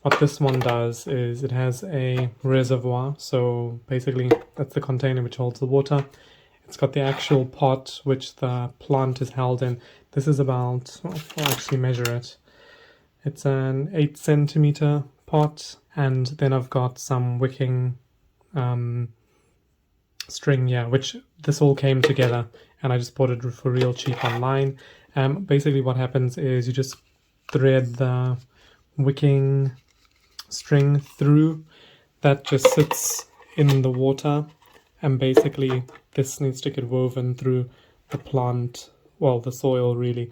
what this one does is it has a reservoir, so basically that's the container which holds the water. It's got the actual pot which the plant is held in. This is about, well, I'll actually measure it. It's an 8 centimeter pot, and then I've got some wicking string, yeah, which this all came together, and I just bought it for real cheap online. Basically what happens is you just thread the wicking string through, that just sits in the water, and basically this needs to get woven through the plant, well, the soil really.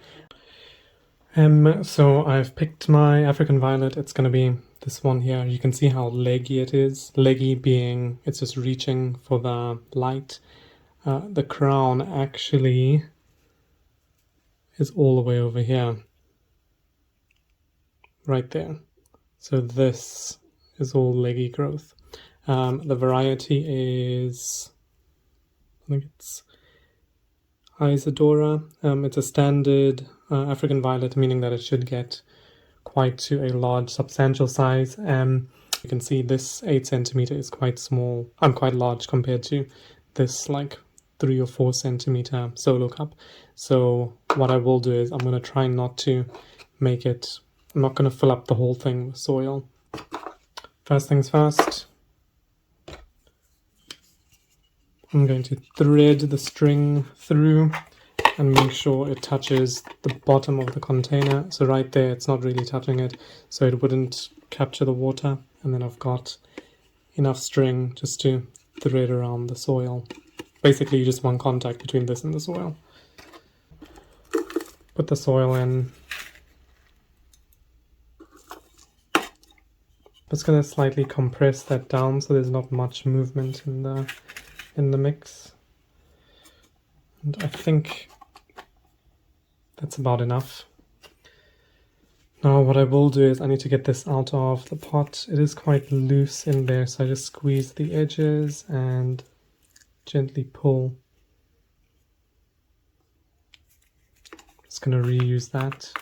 So I've picked my African violet. It's going to be this one here. You can see how leggy it is. Leggy being it's just reaching for the light. The crown actually is all the way over here, right there. So this is all leggy growth. The variety is, I think it's Isadora. It's a standard African violet, meaning that it should get quite to a large, substantial size. You can see this 8 centimeter is quite small. Quite large compared to this like 3 or 4 centimeter solo cup. So what I will do is I'm going to try not to make it. I'm not going to fill up the whole thing with soil. First things first, I'm going to thread the string through and make sure it touches the bottom of the container. So right there, it's not really touching it, so it wouldn't capture the water. And then I've got enough string just to thread around the soil. Basically, just one contact between this and the soil. Put the soil in. Just going to slightly compress that down so there's not much movement in the mix. And I think that's about enough. Now what I will do is I need to get this out of the pot. It is quite loose in there, so I just squeeze the edges and gently pull. Just going to reuse that.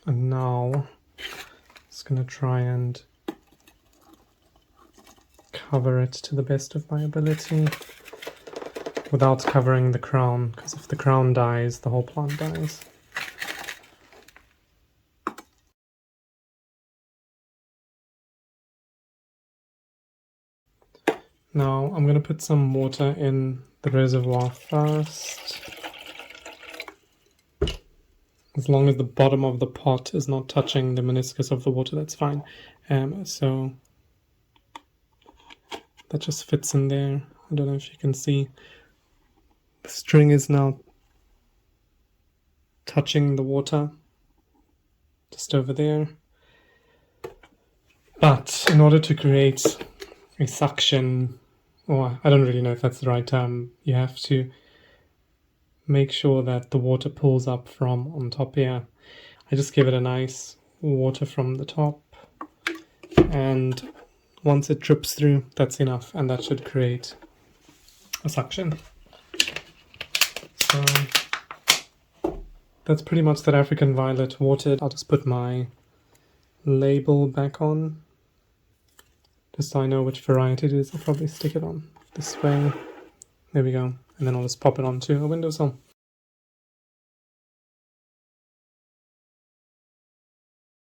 And now just going to try and cover it to the best of my ability without covering the crown, because if the crown dies, the whole plant dies. Now I'm going to put some water in the reservoir first. As long as the bottom of the pot is not touching the meniscus of the water, that's fine. So that just fits in there. I don't know if you can see. The string is now touching the water, just over there. But in order to create a suction, or I don't really know if that's the right term, you have to make sure that the water pulls up from on top here. I just give it a nice water from the top, and once it drips through, that's enough, and that should create a suction. So that's pretty much that African violet watered. I'll just put my label back on, just so I know which variety it is. I'll probably stick it on this way. There we go. And then I'll just pop it onto a windowsill.